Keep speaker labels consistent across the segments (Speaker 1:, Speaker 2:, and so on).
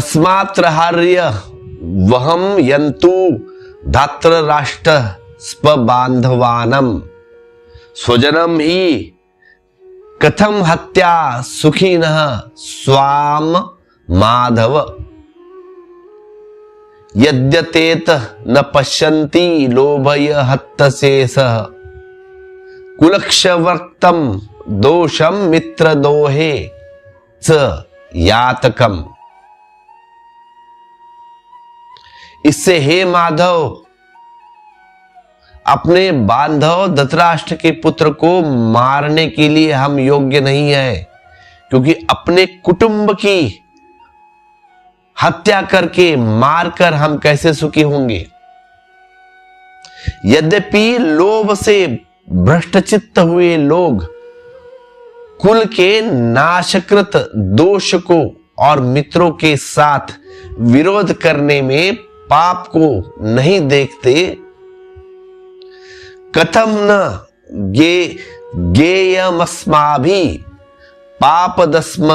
Speaker 1: तस्मात्रहार्य वहम यंतु धात्र राष्ट्र स्वबांधवानम स्वजनम ही कथम हत्या सुखिनः स्वाम माधव यद्यतेत न पश्यन्ति लोभय हत्तशेषः कुलक्षवर्तम दोषम मित्र दोहे च यातकम। इससे हे माधव, अपने बांधव धृतराष्ट्र के पुत्र को मारने के लिए हम योग्य नहीं है, क्योंकि अपने कुटुंब की हत्या करके मारकर हम कैसे सुखी होंगे। यद्यपि लोभ से भ्रष्टचित्त हुए लोग कुल के नाशकृत दोष को और मित्रों के साथ विरोध करने में पाप को नहीं देखते, कथम न गेयमस्माभि पापदस्म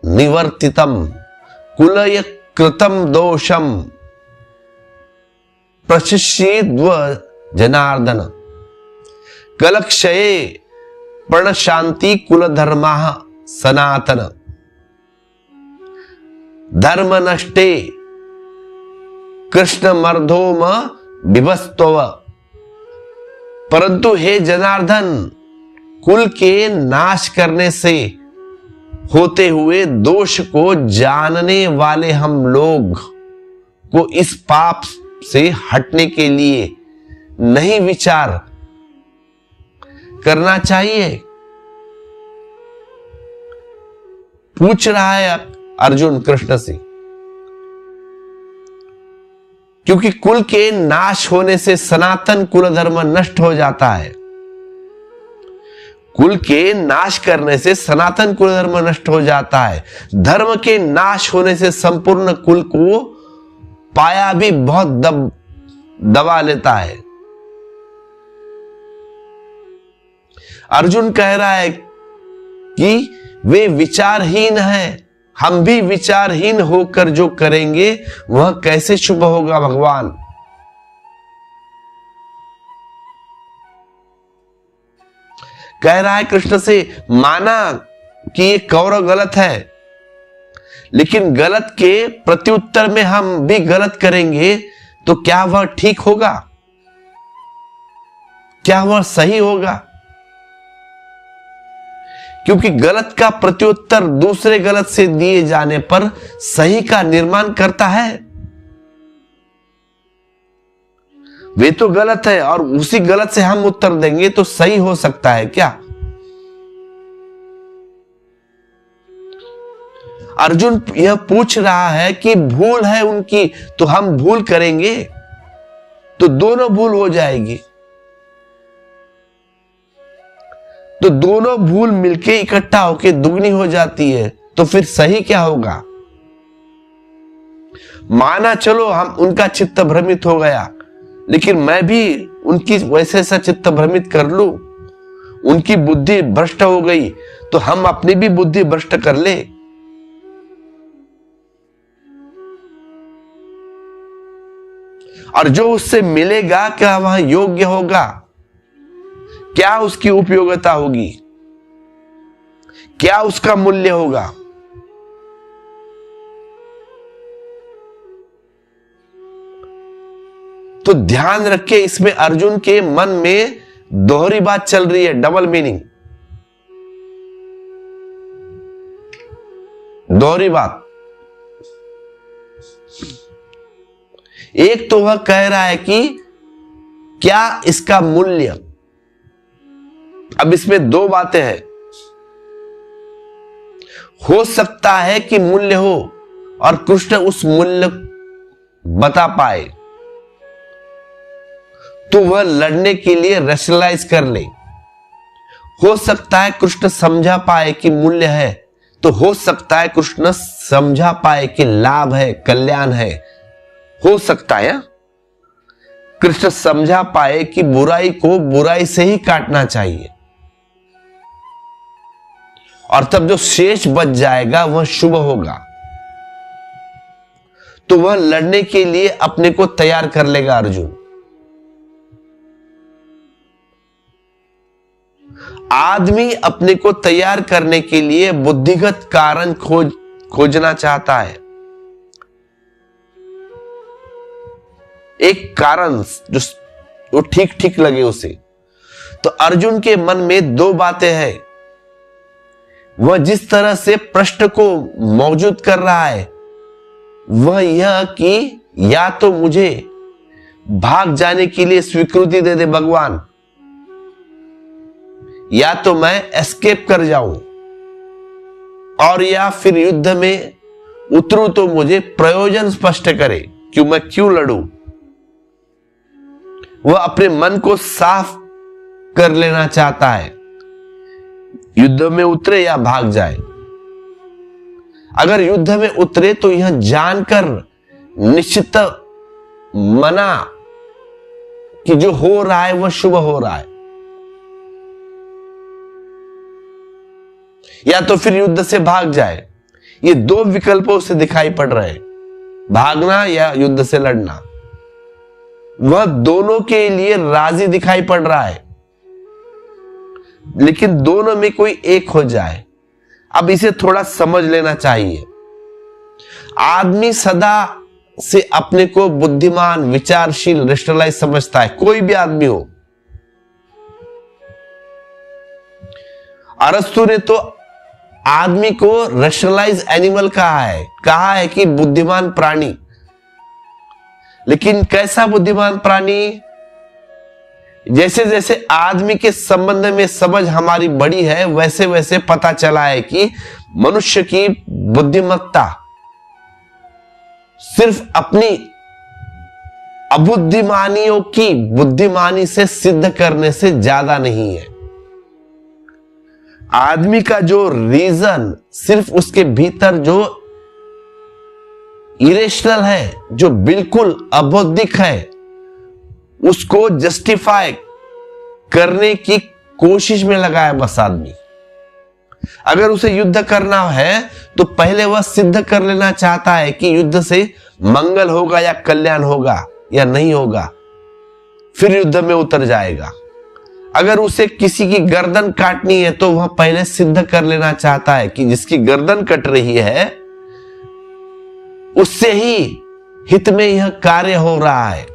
Speaker 1: निवर्तितम कुलय कृतम दोषम प्रशिष्येद्व जनार्दन कलक्षये प्रणशांति कुल धर्मा सनातन धर्म नष्टे कृष्ण मर्धोम विभस्तव। परंतु हे जनार्दन, कुल के नाश करने से होते हुए दोष को जानने वाले हम लोग को इस पाप से हटने के लिए नहीं विचार करना चाहिए। पूछ रहा है अर्जुन कृष्ण से, क्योंकि कुल के नाश होने से सनातन कुल धर्म नष्ट हो जाता है। कुल के नाश करने से सनातन कुल धर्म नष्ट हो जाता है। धर्म के नाश होने से संपूर्ण कुल को पाया भी बहुत दबा लेता है। अर्जुन कह रहा है कि वे विचारहीन हैं, हम भी विचारहीन होकर जो करेंगे वह कैसे शुभ होगा भगवान। कह रहा है कृष्ण से, माना कि ये कौरव गलत है, लेकिन गलत के प्रत्युत्तर में हम भी गलत करेंगे तो क्या वह ठीक होगा? क्या वह सही होगा? क्योंकि गलत का प्रत्युत्तर दूसरे गलत से दिए जाने पर सही का निर्माण करता है। वे तो गलत है और उसी गलत से हम उत्तर देंगे तो सही हो सकता है क्या? अर्जुन यह पूछ रहा है कि भूल है उनकी तो हम भूल करेंगे तो दोनों भूल हो जाएगी। तो दोनों भूल मिलके इकट्ठा होके दुगनी हो जाती है, तो फिर सही क्या होगा? माना चलो हम उनका चित्त भ्रमित हो गया, लेकिन मैं भी उनकी वैसे सा चित्त भ्रमित कर लूं, उनकी बुद्धि भ्रष्ट हो गई तो हम अपनी भी बुद्धि भ्रष्ट कर ले। और जो उससे मिलेगा क्या वह योग्य होगा? क्या उसकी उपयोगिता होगी? क्या उसका मूल्य होगा? तो ध्यान रखिए, इसमें अर्जुन के मन में दोहरी बात चल रही है, डबल मीनिंग, दोहरी बात। एक तो वह कह रहा है कि क्या इसका मूल्य। अब इसमें दो बातें हैं। हो सकता है कि मूल्य हो और कृष्ण उस मूल्य बता पाए तो वह लड़ने के लिए रैशनलाइज कर ले। हो सकता है कृष्ण समझा पाए कि मूल्य है, तो हो सकता है कृष्ण समझा पाए कि लाभ है, कल्याण है। हो सकता है कृष्ण समझा पाए कि बुराई को बुराई से ही काटना चाहिए, और तब जो शेष बच जाएगा वह शुभ होगा। तो वह लड़ने के लिए अपने को तैयार कर लेगा अर्जुन। आदमी अपने को तैयार करने के लिए बुद्धिगत कारण खोजना चाहता है, एक कारण जो वो ठीक ठीक लगे उसे। तो अर्जुन के मन में दो बातें हैं। वह जिस तरह से प्रश्न को मौजूद कर रहा है वह यह कि या तो मुझे भाग जाने के लिए स्वीकृति दे दे भगवान, या तो मैं एस्केप कर जाऊं, और या फिर युद्ध में उतरूं तो मुझे प्रयोजन स्पष्ट करे कि मैं क्यों लड़ूं। वह अपने मन को साफ कर लेना चाहता है, युद्ध में उतरे या भाग जाए। अगर युद्ध में उतरे तो यह जानकर निश्चित मना कि जो हो रहा है वह शुभ हो रहा है, या तो फिर युद्ध से भाग जाए। ये दो विकल्पों से दिखाई पड़ रहे हैं, भागना या युद्ध से लड़ना। वह दोनों के लिए राजी दिखाई पड़ रहा है, लेकिन दोनों में कोई एक हो जाए। अब इसे थोड़ा समझ लेना चाहिए। आदमी सदा से अपने को बुद्धिमान, विचारशील, रेशनलाइज समझता है, कोई भी आदमी हो। अरस्तु ने तो आदमी को रेशनलाइज एनिमल कहा है कि बुद्धिमान प्राणी। लेकिन कैसा बुद्धिमान प्राणी? जैसे जैसे आदमी के संबंध में समझ हमारी बड़ी है वैसे वैसे पता चला है कि मनुष्य की बुद्धिमत्ता सिर्फ अपनी अबुद्धिमानियों की बुद्धिमानी से सिद्ध करने से ज्यादा नहीं है। आदमी का जो रीजन सिर्फ उसके भीतर जो इरेशनल है, जो बिल्कुल अबौद्धिक है, उसको जस्टिफाई करने की कोशिश में लगा है बस आदमी। अगर उसे युद्ध करना है तो पहले वह सिद्ध कर लेना चाहता है कि युद्ध से मंगल होगा या कल्याण होगा या नहीं होगा, फिर युद्ध में उतर जाएगा। अगर उसे किसी की गर्दन काटनी है तो वह पहले सिद्ध कर लेना चाहता है कि जिसकी गर्दन कट रही है उससे ही हित में यह कार्य हो रहा है,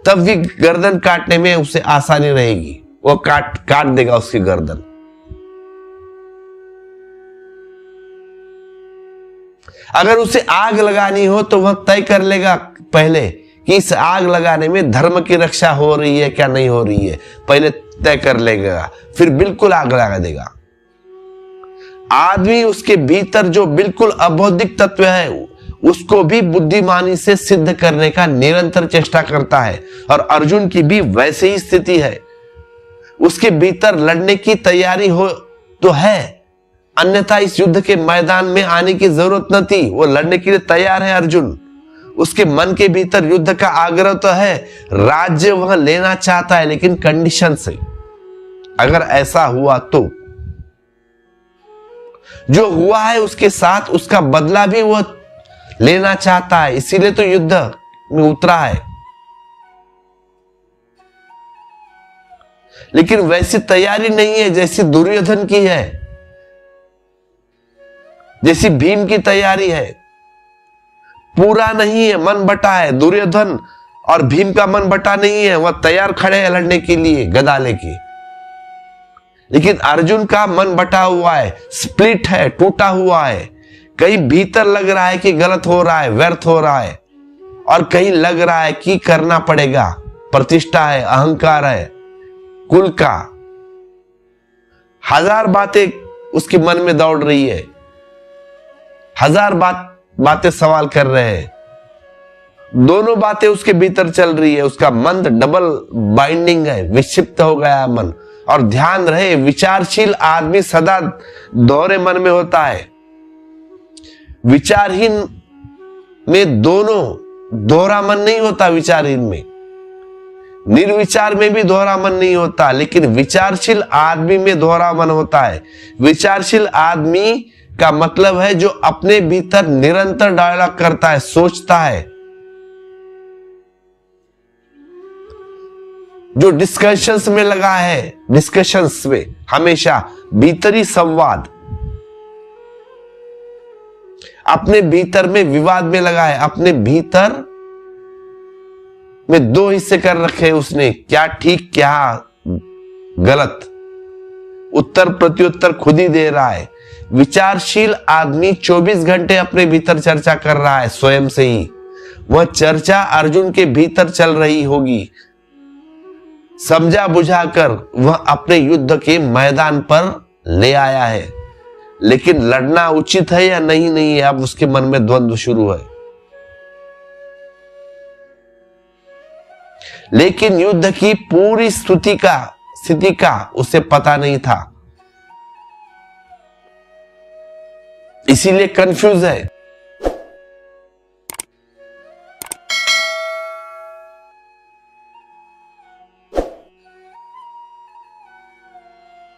Speaker 1: तब भी गर्दन काटने में उसे आसानी रहेगी, वो काट देगा उसकी गर्दन। अगर उसे आग लगानी हो तो वह तय कर लेगा पहले कि इस आग लगाने में धर्म की रक्षा हो रही है क्या नहीं हो रही है, पहले तय कर लेगा, फिर बिल्कुल आग लगा देगा। आदमी उसके भीतर जो बिल्कुल अबौद्धिक तत्व है उसको भी बुद्धिमानी से सिद्ध करने का निरंतर चेष्टा करता है, और अर्जुन की भी वैसे ही स्थिति है। उसके भीतर लड़ने की तैयारी हो तो है, अन्यथा इस युद्ध के मैदान में आने की जरूरत न थी। वो लड़ने के लिए तैयार है अर्जुन। उसके मन के भीतर युद्ध का आग्रह तो है, राज्य वह लेना चाहता है, लेकिन कंडीशन से। अगर ऐसा हुआ तो जो हुआ है उसके साथ उसका बदला भी वह लेना चाहता है, इसीलिए तो युद्ध में उतरा है। लेकिन वैसी तैयारी नहीं है जैसी दुर्योधन की है, जैसी भीम की तैयारी है। पूरा नहीं है, मन बटा है। दुर्योधन और भीम का मन बटा नहीं है, वह तैयार खड़े हैं लड़ने के लिए गदा लेके। लेकिन अर्जुन का मन बटा हुआ है, स्प्लिट है, टूटा हुआ है। कहीं भीतर लग रहा है कि गलत हो रहा है, व्यर्थ हो रहा है, और कहीं लग रहा है कि करना पड़ेगा, प्रतिष्ठा है, अहंकार है, कुल का। हजार बातें उसके मन में दौड़ रही है, हजार बातें सवाल कर रहे हैं। दोनों बातें उसके भीतर चल रही है। उसका मन डबल बाइंडिंग है, विक्षिप्त हो गया मन। और ध्यान रहे, विचारशील आदमी सदा दोहरे मन में होता है। विचारहीन में दोनों दोहरा मन नहीं होता। विचारहीन में, निर्विचार में भी दोहरा मन नहीं होता, लेकिन विचारशील आदमी में दोहरा मन होता है। विचारशील आदमी का मतलब है जो अपने भीतर निरंतर डायलॉग करता है, सोचता है, जो डिस्कशंस में लगा है, डिस्कशंस में हमेशा भीतरी संवाद, अपने भीतर में विवाद में लगा है, अपने भीतर में दो हिस्से कर रखे उसने, क्या ठीक क्या गलत, उत्तर प्रत्युत्तर खुद ही दे रहा है। विचारशील आदमी 24 घंटे अपने भीतर चर्चा कर रहा है स्वयं से ही। वह चर्चा अर्जुन के भीतर चल रही होगी, समझा बुझाकर वह अपने युद्ध के मैदान पर ले आया है। लेकिन लड़ना उचित है या नहीं है, अब उसके मन में द्वंद्व शुरू है। लेकिन युद्ध की पूरी स्थिति का उसे पता नहीं था, इसीलिए कंफ्यूज है।